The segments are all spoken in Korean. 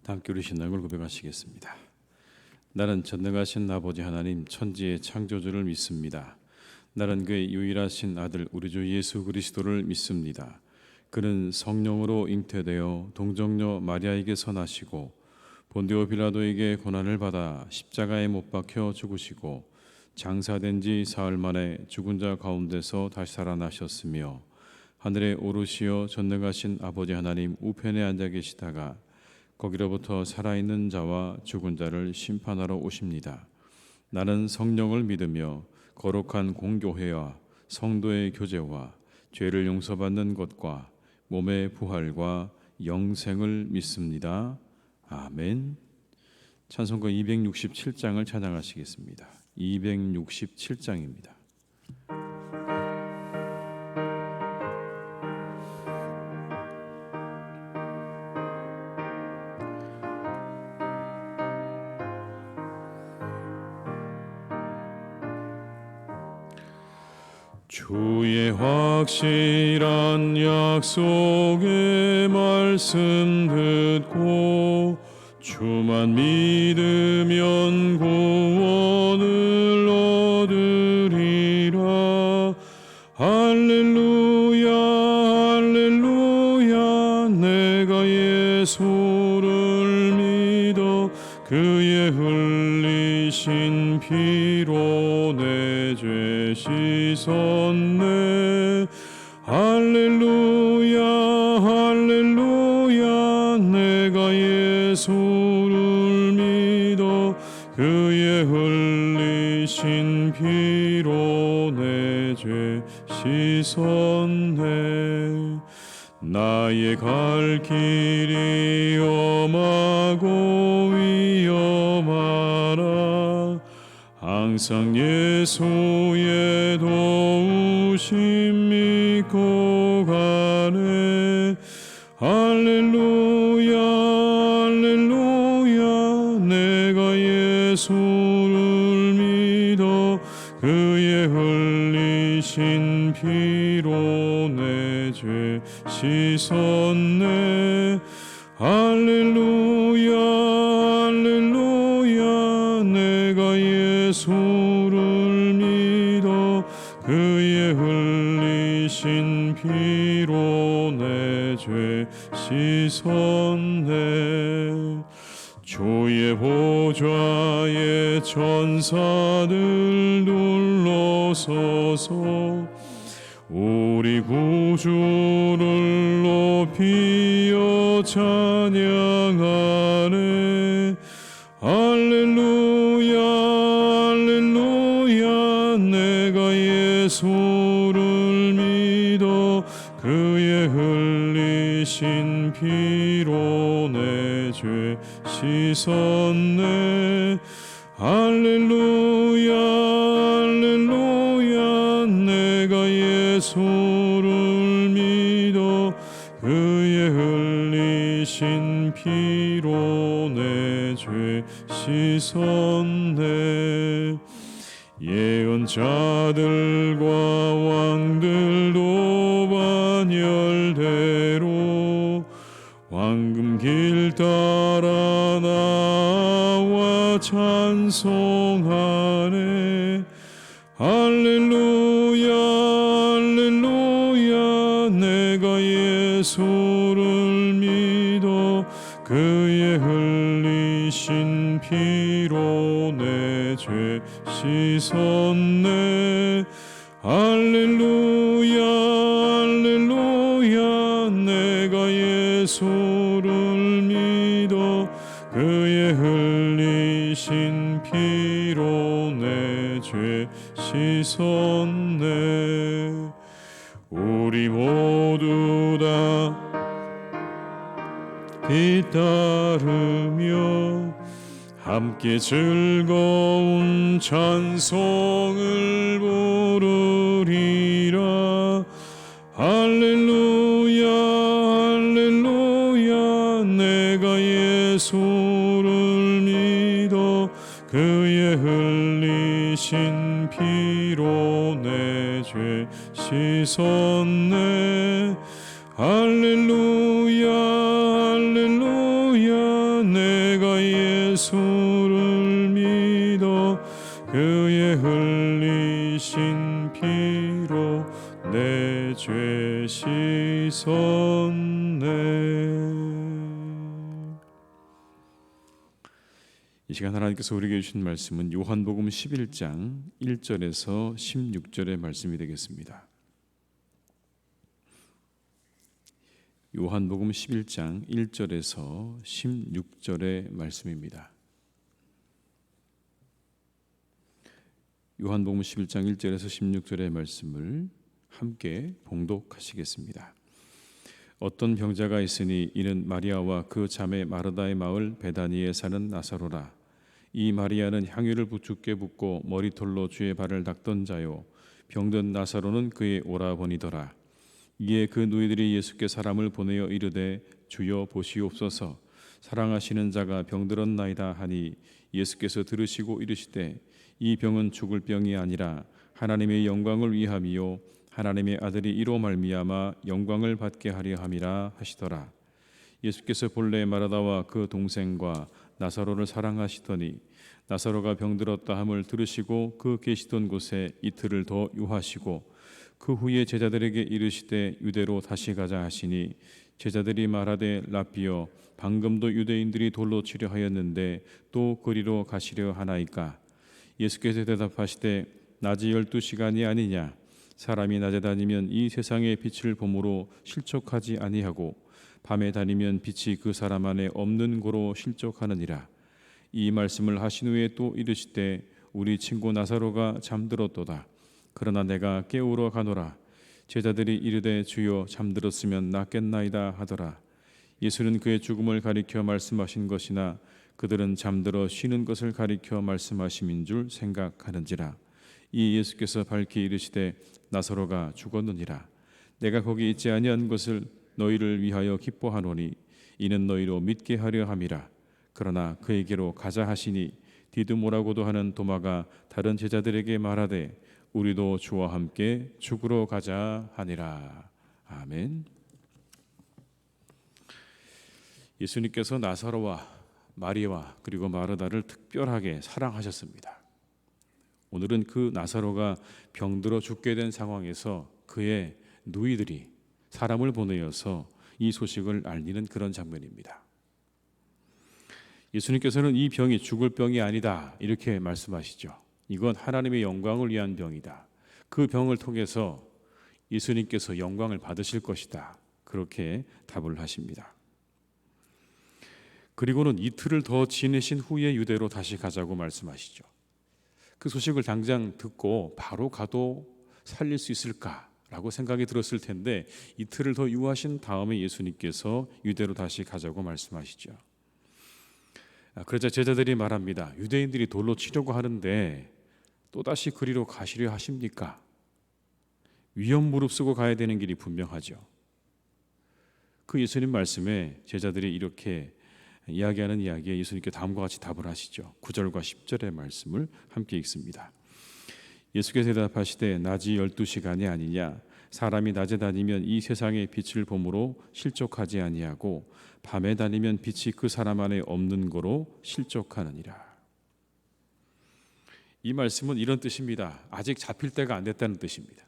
다 함께 우리 신앙을 고백하시겠습니다. 나는 전능하신 아버지 하나님 천지의 창조주를 믿습니다. 나는 그의 유일하신 아들 우리 주 예수 그리스도를 믿습니다. 그는 성령으로 잉태되어 동정녀 마리아에게서 나시고 본디오 빌라도에게 고난을 받아 십자가에 못 박혀 죽으시고 장사된 지 사흘 만에 죽은 자 가운데서 다시 살아나셨으며 하늘에 오르시어 전능하신 아버지 하나님 우편에 앉아 계시다가 거기로부터 살아있는 자와 죽은 자를 심판하러 오십니다. 나는 성령을 믿으며 거룩한 공교회와 성도의 교제와 죄를 용서받는 것과 몸의 부활과 영생을 믿습니다. 아멘. 찬송가 267장을 찬양하시겠습니다. 267장입니다. 주의 확실한 약속의 말씀 듣고 주만 믿으면 구원을 얻으리라. 할렐루야 할렐루야. 내가 예수를 믿어 그의 흘리신 피로 내 죄 씻었네. 할렐루야 할렐루야. 내가 예수를 믿어 그의 흘리신 피로 내 죄 씻었네. 나의 갈 길이 험하고 위험하라. 항상 예수의 도우심 믿고 가네. 할렐루야 할렐루야. 내가 예수를 믿어 그의 흘리신 피로 내 죄 씻었네. 할렐루야 할렐루야. 내가 예수를 믿어 그의 흘리신 피로 내 죄 씻었네. 주의 보좌에 천사들 둘러서서 우리 구주를 높이어 찬양하네. 할렐루야 할렐루야. 내가 예수를 믿어 그의 흘리신 피로 내 죄 씻었네. 할렐루야 할렐루야. 내가 예수를 믿어 그의 흘리신 피로 내 죄 씻었네. 예언자들과 왕들도 반열대로 황금 길 따라 나와 찬송하네. 할렐루야 할렐루야. 내가 예수를 믿어 그의 흘리신 피로 내 죄 씻었네. 할렐루야 할렐루야. 내가 예수를 믿어 그의 흘리신 피로 내 죄 씻었네. 우리 모두 다 뒤따르며 함께 즐거운 찬송을 부르리라. 할렐루야 할렐루야. 내가 예수를 믿어 그의 흘리신 피로 내 죄 씻었네. 할렐루야 할렐루야. 예수를 믿어 그의 흘리신 피로 내 죄 씻었네. 이 시간 하나님께서 우리에게 주신 말씀은 요한복음 11장 1절에서 16절의 말씀이 되겠습니다. 요한복음 11장 1절에서 16절의 말씀입니다. 요한복음 11장 1절에서 16절의 말씀을 함께 봉독하시겠습니다. 어떤 병자가 있으니 이는 마리아와 그 자매 마르다의 마을 베다니에 사는 나사로라. 이 마리아는 향유를 부축게 붓고 머리털로 주의 발을 닦던 자요, 병든 나사로는 그의 오라버니더라. 이에 그 누이들이 예수께 사람을 보내어 이르되 주여 보시옵소서, 사랑하시는 자가 병들었나이다 하니 예수께서 들으시고 이르시되 이 병은 죽을 병이 아니라 하나님의 영광을 위함이요 하나님의 아들이 이로 말미암아 영광을 받게 하려 함이라 하시더라. 예수께서 본래 마르다와 그 동생과 나사로를 사랑하시더니 나사로가 병들었다 함을 들으시고 그 계시던 곳에 이틀을 더 유하시고 그 후에 제자들에게 이르시되 유대로 다시 가자 하시니 제자들이 말하되 라삐여 방금도 유대인들이 돌로 치려 하였는데 또 그리로 가시려 하나이까. 예수께서 대답하시되 낮이 12시간이 아니냐. 사람이 낮에 다니면 이 세상의 빛을 보므로 실족하지 아니하고 밤에 다니면 빛이 그 사람 안에 없는 고로 실족하느니라. 이 말씀을 하신 후에 또 이르시되 우리 친구 나사로가 잠들었도다. 그러나 내가 깨우러 가노라. 제자들이 이르되 주여 잠들었으면 낫겠나이다 하더라. 예수는 그의 죽음을 가리켜 말씀하신 것이나 그들은 잠들어 쉬는 것을 가리켜 말씀하심인 줄 생각하는지라. 이 예수께서 밝히 이르시되 나사로가 죽었느니라. 내가 거기 있지 아니한 것을 너희를 위하여 기뻐하노니 이는 너희로 믿게 하려 함이라. 그러나 그에게로 가자 하시니 디드모라고도 하는 도마가 다른 제자들에게 말하되 우리도 주와 함께 죽으러 가자 하니라. 아멘. 예수님께서 나사로와 마리아와 그리고 마르다를 특별하게 사랑하셨습니다. 오늘은 그 나사로가 병들어 죽게 된 상황에서 그의 누이들이 사람을 보내어서 이 소식을 알리는 그런 장면입니다. 예수님께서는 이 병이 죽을 병이 아니다 이렇게 말씀하시죠. 이건 하나님의 영광을 위한 병이다. 그 병을 통해서 예수님께서 영광을 받으실 것이다. 그렇게 답을 하십니다. 그리고는 이틀을 더 지내신 후에 유대로 다시 가자고 말씀하시죠. 그 소식을 당장 듣고 바로 가도 살릴 수 있을까라고 생각이 들었을 텐데 이틀을 더 유하신 다음에 예수님께서 유대로 다시 가자고 말씀하시죠. 그러자 제자들이 말합니다. 유대인들이 돌로 치려고 하는데 또다시 그리로 가시려 하십니까? 위험 무릅쓰고 가야 되는 길이 분명하죠. 그 예수님 말씀에 제자들이 이렇게 이야기하는 이야기에 예수님께 다음과 같이 답을 하시죠. 9절과 10절의 말씀을 함께 읽습니다. 예수께서 대답하시되 낮이 12시간이 아니냐. 사람이 낮에 다니면 이 세상의 빛을 보므로 실족하지 아니하고 밤에 다니면 빛이 그 사람 안에 없는 거로 실족하느니라. 이 말씀은 이런 뜻입니다. 아직 잡힐 때가 안 됐다는 뜻입니다.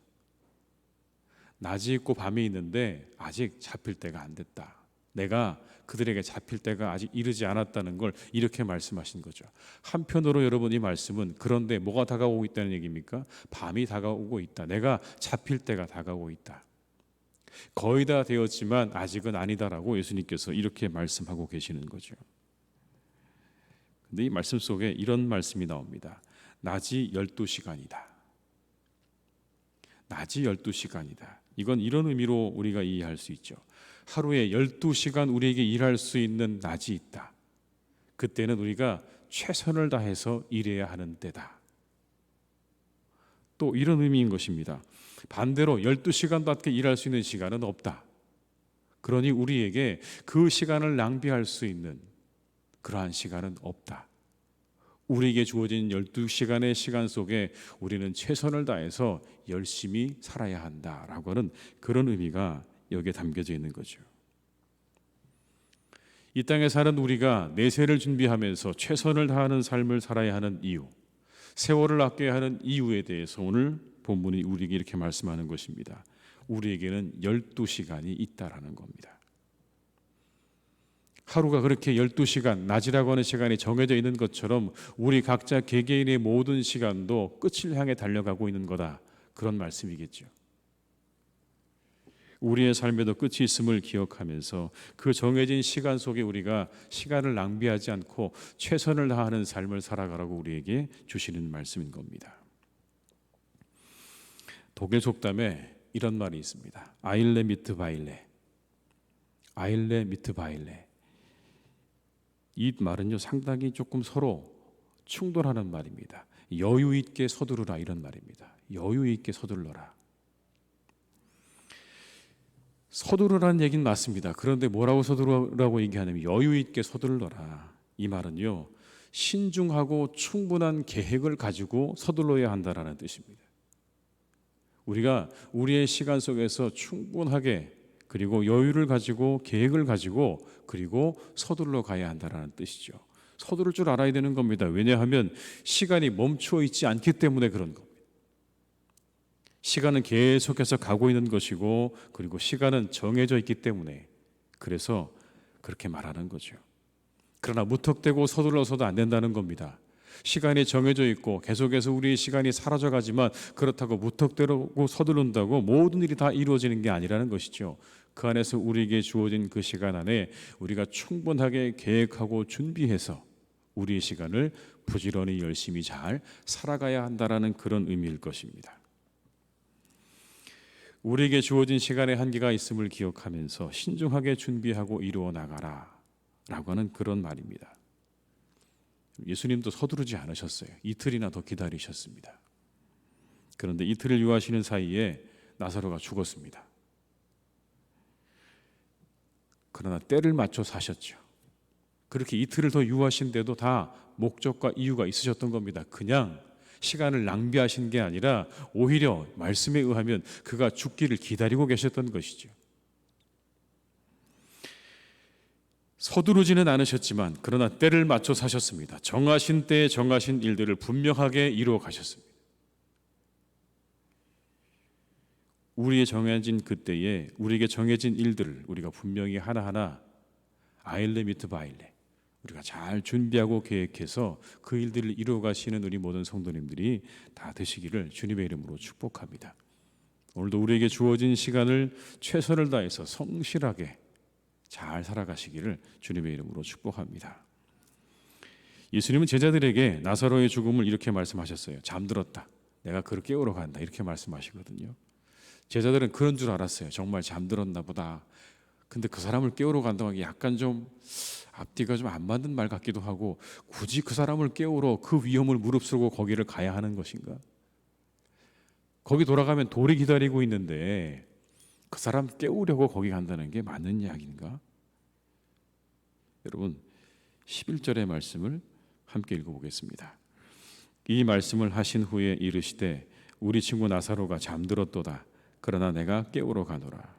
낮이 있고 밤이 있는데 아직 잡힐 때가 안 됐다. 내가 그들에게 잡힐 때가 아직 이르지 않았다는 걸 이렇게 말씀하신 거죠. 한편으로 여러분 이 말씀은 그런데 뭐가 다가오고 있다는 얘기입니까? 밤이 다가오고 있다. 내가 잡힐 때가 다가오고 있다. 거의 다 되었지만 아직은 아니다라고 예수님께서 이렇게 말씀하고 계시는 거죠. 근데 이 말씀 속에 이런 말씀이 나옵니다. 낮이 12시간이다. 낮이 12시간이다. 이건 이런 의미로 우리가 이해할 수 있죠. 하루에 12시간 우리에게 일할 수 있는 낮이 있다. 그때는 우리가 최선을 다해서 일해야 하는 때다. 또 이런 의미인 것입니다. 반대로 12시간밖에 일할 수 있는 시간은 없다. 그러니 우리에게 그 시간을 낭비할 수 있는 그러한 시간은 없다. 우리에게 주어진 12시간의 시간 속에 우리는 최선을 다해서 열심히 살아야 한다라고 하는 그런 의미가 여기에 담겨져 있는 거죠. 이 땅에 사는 우리가 내세를 준비하면서 최선을 다하는 삶을 살아야 하는 이유, 세월을 아껴야 하는 이유에 대해서 오늘 본문이 우리에게 이렇게 말씀하는 것입니다. 우리에게는 12시간이 있다라는 겁니다. 하루가 그렇게 12시간, 낮이라고 하는 시간이 정해져 있는 것처럼 우리 각자 개개인의 모든 시간도 끝을 향해 달려가고 있는 거다. 그런 말씀이겠죠. 우리의 삶에도 끝이 있음을 기억하면서 그 정해진 시간 속에 우리가 시간을 낭비하지 않고 최선을 다하는 삶을 살아가라고 우리에게 주시는 말씀인 겁니다. 독일 속담에 이런 말이 있습니다. 아일레 미트 바일레. 아일레 미트 바일레. 이 말은요, 상당히 조금 서로 충돌하는 말입니다. 여유 있게 서두르라 이런 말입니다. 여유 있게 서둘러라. 서두르라는 얘기는 맞습니다. 그런데 뭐라고 서두르라고 얘기하냐면 여유 있게 서둘러라. 이 말은요, 신중하고 충분한 계획을 가지고 서둘러야 한다라는 뜻입니다. 우리가 우리의 시간 속에서 충분하게 그리고 여유를 가지고 계획을 가지고 그리고 서둘러 가야 한다라는 뜻이죠. 서두를 줄 알아야 되는 겁니다. 왜냐하면 시간이 멈추어 있지 않기 때문에 그런 겁니다. 시간은 계속해서 가고 있는 것이고 그리고 시간은 정해져 있기 때문에 그래서 그렇게 말하는 거죠. 그러나 무턱대고 서둘러서도 안 된다는 겁니다. 시간이 정해져 있고 계속해서 우리의 시간이 사라져가지만 그렇다고 무턱대고 서두른다고 모든 일이 다 이루어지는 게 아니라는 것이죠. 그 안에서 우리에게 주어진 그 시간 안에 우리가 충분하게 계획하고 준비해서 우리의 시간을 부지런히 열심히 잘 살아가야 한다라는 그런 의미일 것입니다. 우리에게 주어진 시간의 한계가 있음을 기억하면서 신중하게 준비하고 이루어 나가라 라고 하는 그런 말입니다. 예수님도 서두르지 않으셨어요. 이틀이나 더 기다리셨습니다. 그런데 이틀을 유하시는 사이에 나사로가 죽었습니다. 그러나 때를 맞춰 사셨죠. 그렇게 이틀을 더 유하신데도 다 목적과 이유가 있으셨던 겁니다. 그냥 시간을 낭비하신 게 아니라 오히려 말씀에 의하면 그가 죽기를 기다리고 계셨던 것이죠. 서두르지는 않으셨지만 그러나 때를 맞춰 사셨습니다. 정하신 때에 정하신 일들을 분명하게 이루어 가셨습니다. 우리의 정해진 그때에 우리에게 정해진 일들을 우리가 분명히 하나하나 아일레 미트 바일레 우리가 잘 준비하고 계획해서 그 일들을 이루어 가시는 우리 모든 성도님들이 다 되시기를 주님의 이름으로 축복합니다. 오늘도 우리에게 주어진 시간을 최선을 다해서 성실하게 잘 살아가시기를 주님의 이름으로 축복합니다. 예수님은 제자들에게 나사로의 죽음을 이렇게 말씀하셨어요. 잠들었다. 내가 그를 깨우러 간다. 이렇게 말씀하시거든요. 제자들은 그런 줄 알았어요. 정말 잠들었나 보다. 근데 그 사람을 깨우러 간다고 하기 약간 좀 앞뒤가 좀 안 맞는 말 같기도 하고 굳이 그 사람을 깨우러 그 위험을 무릅쓰고 거기를 가야 하는 것인가? 거기 돌아가면 돌이 기다리고 있는데 그 사람 깨우려고 거기 간다는 게 맞는 이야기인가? 여러분 11절의 말씀을 함께 읽어보겠습니다. 이 말씀을 하신 후에 이르시되 우리 친구 나사로가 잠들었도다. 그러나 내가 깨우러 가노라.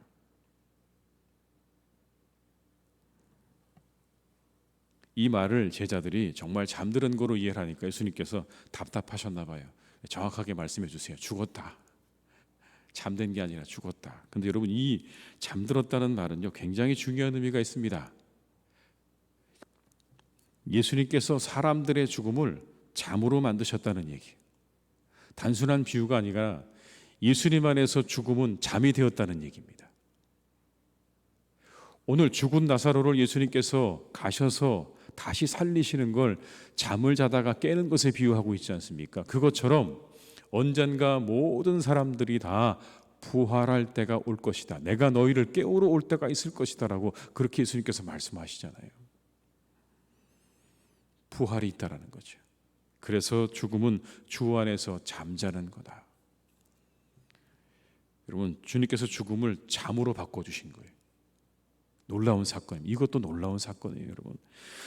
이 말을 제자들이 정말 잠드는 거로 이해를 하니까 예수님께서 답답하셨나 봐요. 정확하게 말씀해 주세요. 죽었다. 잠든 게 아니라 죽었다. 근데 여러분 이 잠들었다는 말은요 굉장히 중요한 의미가 있습니다. 예수님께서 사람들의 죽음을 잠으로 만드셨다는 얘기. 단순한 비유가 아니라 예수님 안에서 죽음은 잠이 되었다는 얘기입니다. 오늘 죽은 나사로를 예수님께서 가셔서 다시 살리시는 걸 잠을 자다가 깨는 것에 비유하고 있지 않습니까? 그것처럼 언젠가 모든 사람들이 다 부활할 때가 올 것이다. 내가 너희를 깨우러 올 때가 있을 것이다 라고 그렇게 예수님께서 말씀하시잖아요. 부활이 있다라는 거죠. 그래서 죽음은 주 안에서 잠자는 거다. 여러분 주님께서 죽음을 잠으로 바꿔주신 거예요. 놀라운 사건입니다. 이것도 놀라운 사건이에요. 여러분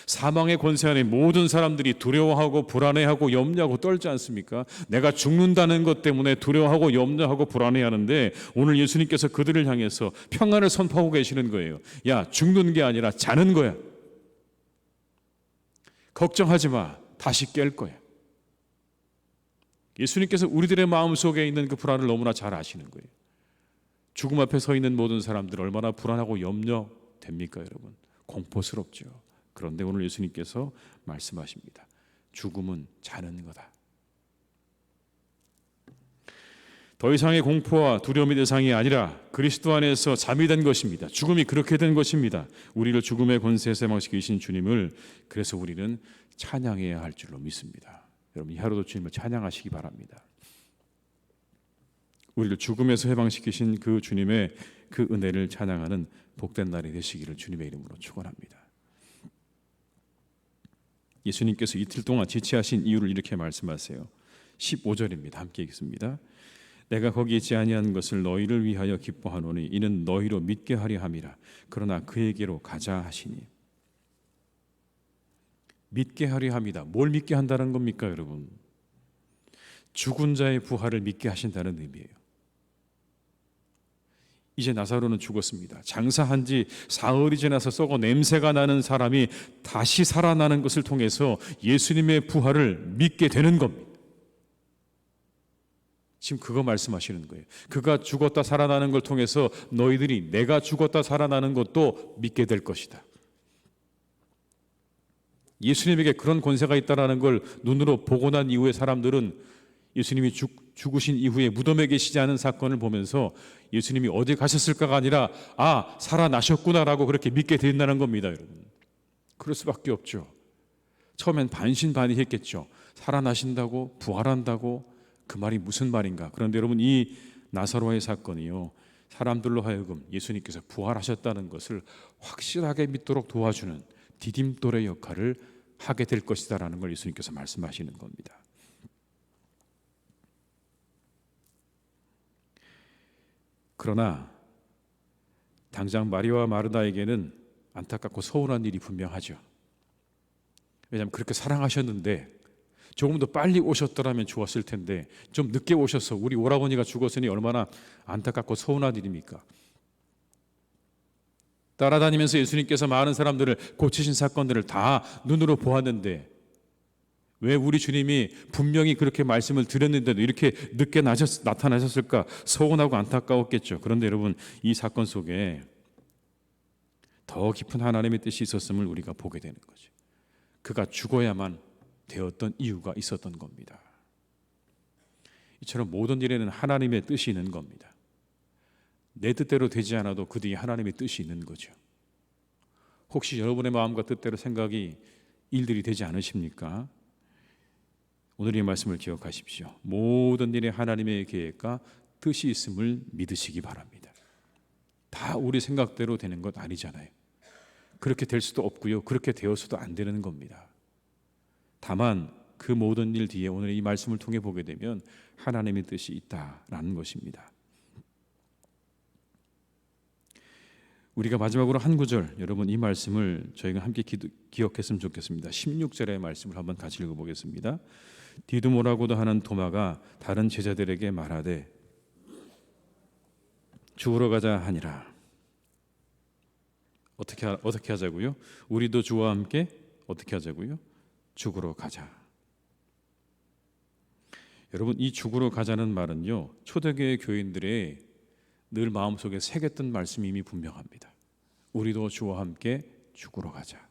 사망의 권세 안에 모든 사람들이 두려워하고 불안해하고 염려하고 떨지 않습니까? 내가 죽는다는 것 때문에 두려워하고 염려하고 불안해하는데 오늘 예수님께서 그들을 향해서 평안을 선포하고 계시는 거예요. 야 죽는 게 아니라 자는 거야. 걱정하지 마. 다시 깰 거야. 예수님께서 우리들의 마음속에 있는 그 불안을 너무나 잘 아시는 거예요. 죽음 앞에 서 있는 모든 사람들 얼마나 불안하고 염려됩니까, 여러분? 공포스럽죠. 그런데 오늘 예수님께서 말씀하십니다. 죽음은 자는 거다. 더 이상의 공포와 두려움의 대상이 아니라 그리스도 안에서 잠이 든 것입니다. 죽음이 그렇게 된 것입니다. 우리를 죽음의 권세에서 해방시키신 주님을 그래서 우리는 찬양해야 할 줄로 믿습니다. 여러분, 이 하루도 주님을 찬양하시기 바랍니다. 우리를 죽음에서 해방시키신 그 주님의 그 은혜를 찬양하는 복된 날이 되시기를 주님의 이름으로 축원합니다. 예수님께서 이틀 동안 지체하신 이유를 이렇게 말씀하세요. 15절입니다. 함께 읽습니다. 내가 거기 있지 아니한 것을 너희를 위하여 기뻐하노니 이는 너희로 믿게 하려 함이라. 그러나 그에게로 가자 하시니. 믿게 하려 합니다. 뭘 믿게 한다는 겁니까, 여러분? 죽은 자의 부활을 믿게 하신다는 의미예요. 이제 나사로는 죽었습니다. 장사한 지 사흘이 지나서 썩어 냄새가 나는 사람이 다시 살아나는 것을 통해서 예수님의 부활을 믿게 되는 겁니다. 지금 그거 말씀하시는 거예요. 그가 죽었다 살아나는 걸 통해서 너희들이 내가 죽었다 살아나는 것도 믿게 될 것이다. 예수님에게 그런 권세가 있다는 걸 눈으로 보고 난 이후에 사람들은 예수님이 죽으신 이후에 무덤에 계시지 않은 사건을 보면서 예수님이 어디 가셨을까가 아니라 살아나셨구나라고 그렇게 믿게 된다는 겁니다, 여러분. 그럴 수밖에 없죠. 처음엔 반신반의했겠죠. 살아나신다고, 부활한다고, 그 말이 무슨 말인가. 그런데 여러분, 이 나사로의 사건이요, 사람들로 하여금 예수님께서 부활하셨다는 것을 확실하게 믿도록 도와주는 디딤돌의 역할을 하게 될 것이다라는 걸 예수님께서 말씀하시는 겁니다. 그러나 당장 마리아와 마르다에게는 안타깝고 서운한 일이 분명하죠. 왜냐하면 그렇게 사랑하셨는데 조금 더 빨리 오셨더라면 좋았을 텐데 좀 늦게 오셔서 우리 오라버니가 죽었으니 얼마나 안타깝고 서운한 일입니까? 따라다니면서 예수님께서 많은 사람들을 고치신 사건들을 다 눈으로 보았는데 왜 우리 주님이 분명히 그렇게 말씀을 드렸는데도 이렇게 늦게 나타나셨을까? 서운하고 안타까웠겠죠. 그런데 여러분, 이 사건 속에 더 깊은 하나님의 뜻이 있었음을 우리가 보게 되는 거죠. 그가 죽어야만 되었던 이유가 있었던 겁니다. 이처럼 모든 일에는 하나님의 뜻이 있는 겁니다. 내 뜻대로 되지 않아도 그 뒤에 하나님의 뜻이 있는 거죠. 혹시 여러분의 마음과 뜻대로 생각이 일들이 되지 않으십니까? 오늘 이 말씀을 기억하십시오. 모든 일에 하나님의 계획과 뜻이 있음을 믿으시기 바랍니다. 다 우리 생각대로 되는 것 아니잖아요. 그렇게 될 수도 없고요. 그렇게 되어서도 안 되는 겁니다. 다만 그 모든 일 뒤에 오늘 이 말씀을 통해 보게 되면 하나님의 뜻이 있다라는 것입니다. 우리가 마지막으로 한 구절, 여러분 이 말씀을 저희가 함께 기억했으면 좋겠습니다. 16절의 말씀을 한번 같이 읽어보겠습니다. 디두모라고도 하는 도마가 다른 제자들에게 말하되 죽으러 가자 하니라. 어떻게 하자고요? 우리도 주와 함께 어떻게 하자고요? 죽으러 가자. 여러분, 이 죽으러 가자는 말은요, 초대교회 교인들의 늘 마음속에 새겼던 말씀이 이미 분명합니다. 우리도 주와 함께 죽으러 가자.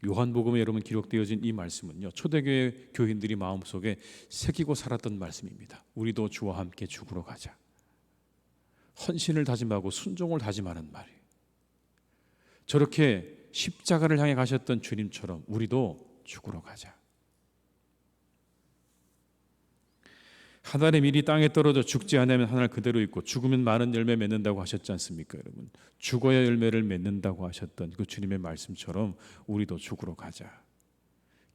요한복음에 여러분 기록되어진 이 말씀은요, 초대교회 교인들이 마음속에 새기고 살았던 말씀입니다. 우리도 주와 함께 죽으러 가자. 헌신을 다짐하고 순종을 다짐하는 말이에요. 저렇게 십자가를 향해 가셨던 주님처럼 우리도 죽으러 가자. 하늘의 밀이 땅에 떨어져 죽지 않으면 하늘 그대로 있고 죽으면 많은 열매 맺는다고 하셨지 않습니까, 여러분? 죽어야 열매를 맺는다고 하셨던 그 주님의 말씀처럼 우리도 죽으러 가자.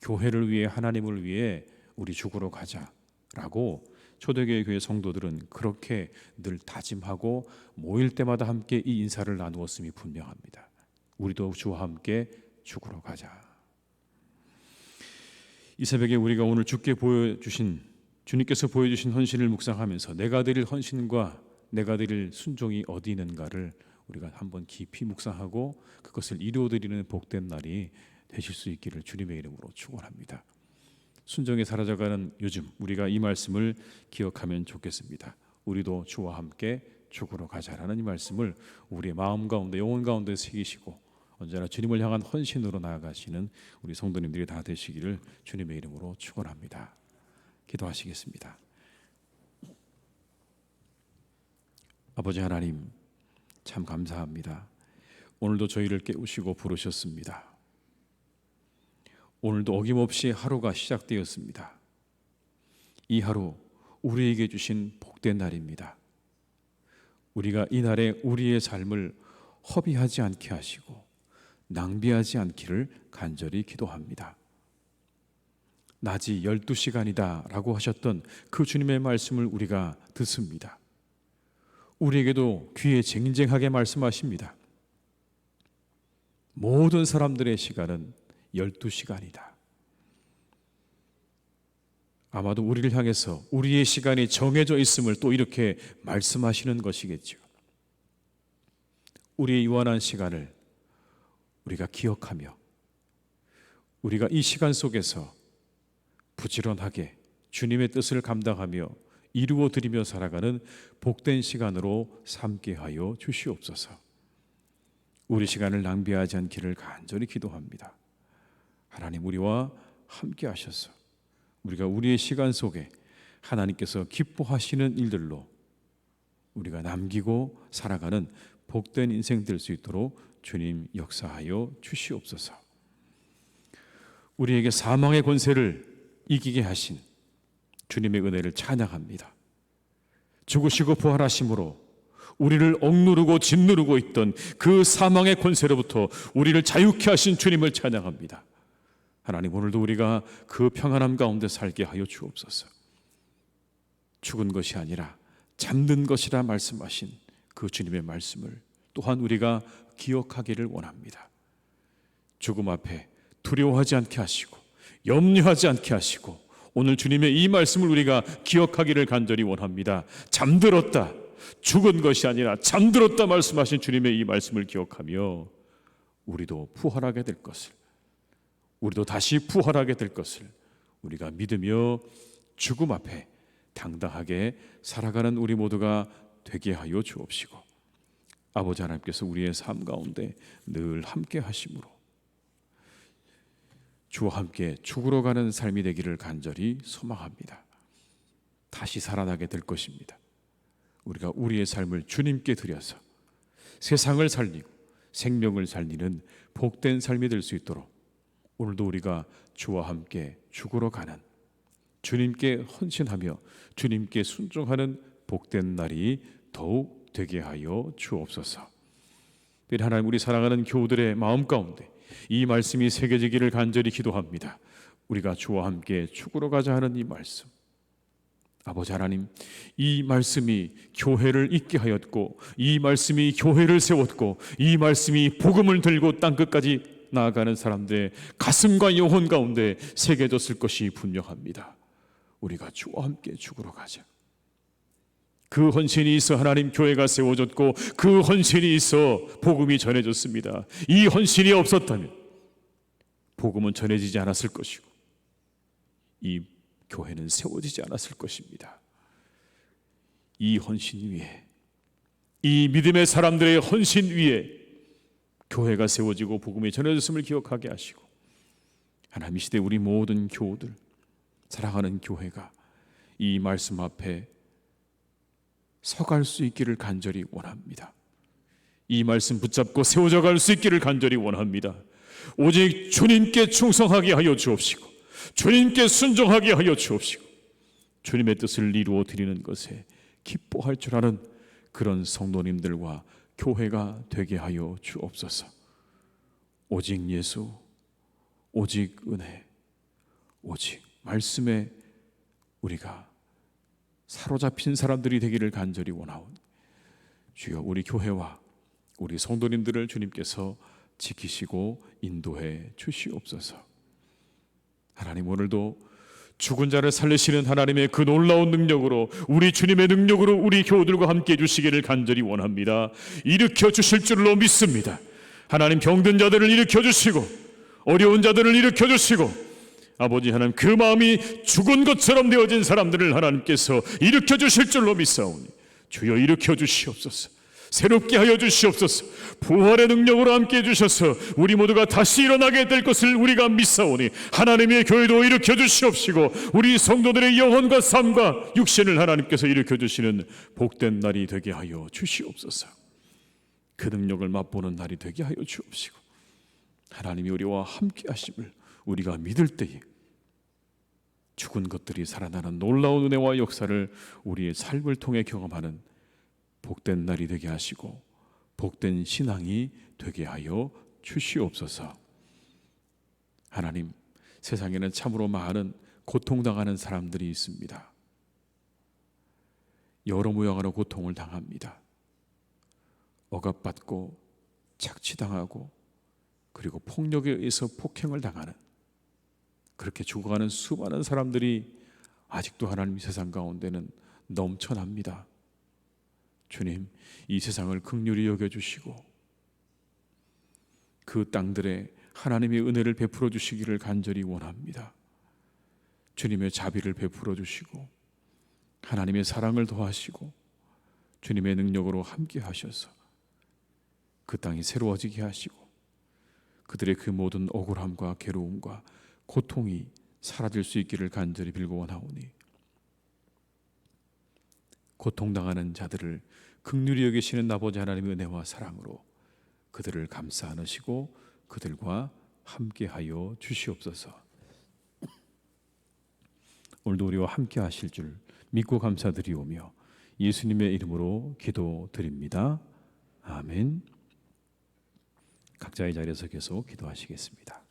교회를 위해, 하나님을 위해 우리 죽으러 가자라고 초대교회 교회 성도들은 그렇게 늘 다짐하고 모일 때마다 함께 이 인사를 나누었음이 분명합니다. 우리도 주와 함께 죽으러 가자. 이 새벽에 우리가 오늘 주님께서 보여주신 헌신을 묵상하면서 내가 드릴 헌신과 내가 드릴 순종이 어디 있는가를 우리가 한번 깊이 묵상하고 그것을 이루어드리는 복된 날이 되실 수 있기를 주님의 이름으로 축원합니다. 순종에 사라져가는 요즘 우리가 이 말씀을 기억하면 좋겠습니다. 우리도 주와 함께 죽으러 가자라는 이 말씀을 우리의 마음 가운데 영혼 가운데 새기시고 언제나 주님을 향한 헌신으로 나아가시는 우리 성도님들이 다 되시기를 주님의 이름으로 축원합니다. 기도하시겠습니다. 아버지 하나님, 참 감사합니다. 오늘도 저희를 깨우시고 부르셨습니다. 오늘도 어김없이 하루가 시작되었습니다. 이 하루 우리에게 주신 복된 날입니다. 우리가 이 날에 우리의 삶을 허비하지 않게 하시고 낭비하지 않기를 간절히 기도합니다. 낮이 12시간이다 라고 하셨던 그 주님의 말씀을 우리가 듣습니다. 우리에게도 귀에 쟁쟁하게 말씀하십니다. 모든 사람들의 시간은 12시간이다. 아마도 우리를 향해서 우리의 시간이 정해져 있음을 또 이렇게 말씀하시는 것이겠죠. 우리의 유한한 시간을 우리가 기억하며 우리가 이 시간 속에서 부지런하게 주님의 뜻을 감당하며 이루어 드리며 살아가는 복된 시간으로 삼게 하여 주시옵소서. 우리 시간을 낭비하지 않기를 간절히 기도합니다. 하나님, 우리와 함께 하셔서 우리가 우리의 시간 속에 하나님께서 기뻐하시는 일들로 우리가 남기고 살아가는 복된 인생 될 수 있도록 주님 역사하여 주시옵소서. 우리에게 사망의 권세를 이기게 하신 주님의 은혜를 찬양합니다. 죽으시고 부활하심으로 우리를 억누르고 짓누르고 있던 그 사망의 권세로부터 우리를 자유케 하신 주님을 찬양합니다. 하나님, 오늘도 우리가 그 평안함 가운데 살게 하여 주옵소서. 죽은 것이 아니라 잠든 것이라 말씀하신 그 주님의 말씀을 또한 우리가 기억하기를 원합니다. 죽음 앞에 두려워하지 않게 하시고 염려하지 않게 하시고 오늘 주님의 이 말씀을 우리가 기억하기를 간절히 원합니다. 잠들었다, 죽은 것이 아니라 잠들었다 말씀하신 주님의 이 말씀을 기억하며 우리도 부활하게 될 것을, 우리도 다시 부활하게 될 것을 우리가 믿으며 죽음 앞에 당당하게 살아가는 우리 모두가 되게 하여 주옵시고, 아버지 하나님께서 우리의 삶 가운데 늘 함께 하심으로 주와 함께 죽으러 가는 삶이 되기를 간절히 소망합니다. 다시 살아나게 될 것입니다. 우리가 우리의 삶을 주님께 드려서 세상을 살리고 생명을 살리는 복된 삶이 될 수 있도록 오늘도 우리가 주와 함께 죽으러 가는, 주님께 헌신하며 주님께 순종하는 복된 날이 더욱 되게 하여 주옵소서. 하나님, 우리 사랑하는 교우들의 마음 가운데 이 말씀이 새겨지기를 간절히 기도합니다. 우리가 주와 함께 죽으러 가자 하는 이 말씀, 아버지 하나님, 이 말씀이 교회를 있게 하였고 이 말씀이 교회를 세웠고 이 말씀이 복음을 들고 땅끝까지 나아가는 사람들의 가슴과 영혼 가운데 새겨졌을 것이 분명합니다. 우리가 주와 함께 죽으러 가자. 그 헌신이 있어 하나님 교회가 세워졌고 그 헌신이 있어 복음이 전해졌습니다. 이 헌신이 없었다면 복음은 전해지지 않았을 것이고 이 교회는 세워지지 않았을 것입니다. 이 헌신 위에, 이 믿음의 사람들의 헌신 위에 교회가 세워지고 복음이 전해졌음을 기억하게 하시고, 하나님 이 시대 우리 모든 교우들, 사랑하는 교회가 이 말씀 앞에 서갈 수 있기를 간절히 원합니다. 이 말씀 붙잡고 세워져 갈 수 있기를 간절히 원합니다. 오직 주님께 충성하게 하여 주옵시고 주님께 순종하게 하여 주옵시고 주님의 뜻을 이루어 드리는 것에 기뻐할 줄 아는 그런 성도님들과 교회가 되게 하여 주옵소서. 오직 예수, 오직 은혜, 오직 말씀에 우리가 사로잡힌 사람들이 되기를 간절히 원하오니 주여, 우리 교회와 우리 성도님들을 주님께서 지키시고 인도해 주시옵소서. 하나님, 오늘도 죽은 자를 살리시는 하나님의 그 놀라운 능력으로, 우리 주님의 능력으로 우리 교우들과 함께 해주시기를 간절히 원합니다. 일으켜 주실 줄로 믿습니다. 하나님, 병든 자들을 일으켜 주시고 어려운 자들을 일으켜 주시고, 아버지 하나님, 그 마음이 죽은 것처럼 되어진 사람들을 하나님께서 일으켜 주실 줄로 믿사오니 주여 일으켜 주시옵소서. 새롭게 하여 주시옵소서. 부활의 능력으로 함께해 주셔서 우리 모두가 다시 일어나게 될 것을 우리가 믿사오니 하나님의 교회도 일으켜 주시옵시고, 우리 성도들의 영혼과 삶과 육신을 하나님께서 일으켜 주시는 복된 날이 되게 하여 주시옵소서. 그 능력을 맛보는 날이 되게 하여 주옵시고, 하나님이 우리와 함께 하심을 우리가 믿을 때에 죽은 것들이 살아나는 놀라운 은혜와 역사를 우리의 삶을 통해 경험하는 복된 날이 되게 하시고 복된 신앙이 되게 하여 주시옵소서. 하나님, 세상에는 참으로 많은 고통당하는 사람들이 있습니다. 여러 모양으로 고통을 당합니다. 억압받고 착취당하고 그리고 폭력에 의해서 폭행을 당하는, 그렇게 죽어가는 수많은 사람들이 아직도 하나님 세상 가운데는 넘쳐납니다. 주님, 이 세상을 긍휼히 여겨주시고 그 땅들에 하나님의 은혜를 베풀어 주시기를 간절히 원합니다. 주님의 자비를 베풀어 주시고 하나님의 사랑을 더하시고 주님의 능력으로 함께 하셔서 그 땅이 새로워지게 하시고 그들의 그 모든 억울함과 괴로움과 고통이 사라질 수 있기를 간절히 빌고 원하오니, 고통당하는 자들을 긍휼히 여기시는 아버지 하나님의 은혜와 사랑으로 그들을 감싸 안으시고 그들과 함께하여 주시옵소서. 오늘도 우리와 함께 하실 줄 믿고 감사드리오며 예수님의 이름으로 기도드립니다. 아멘. 각자의 자리에서 계속 기도하시겠습니다.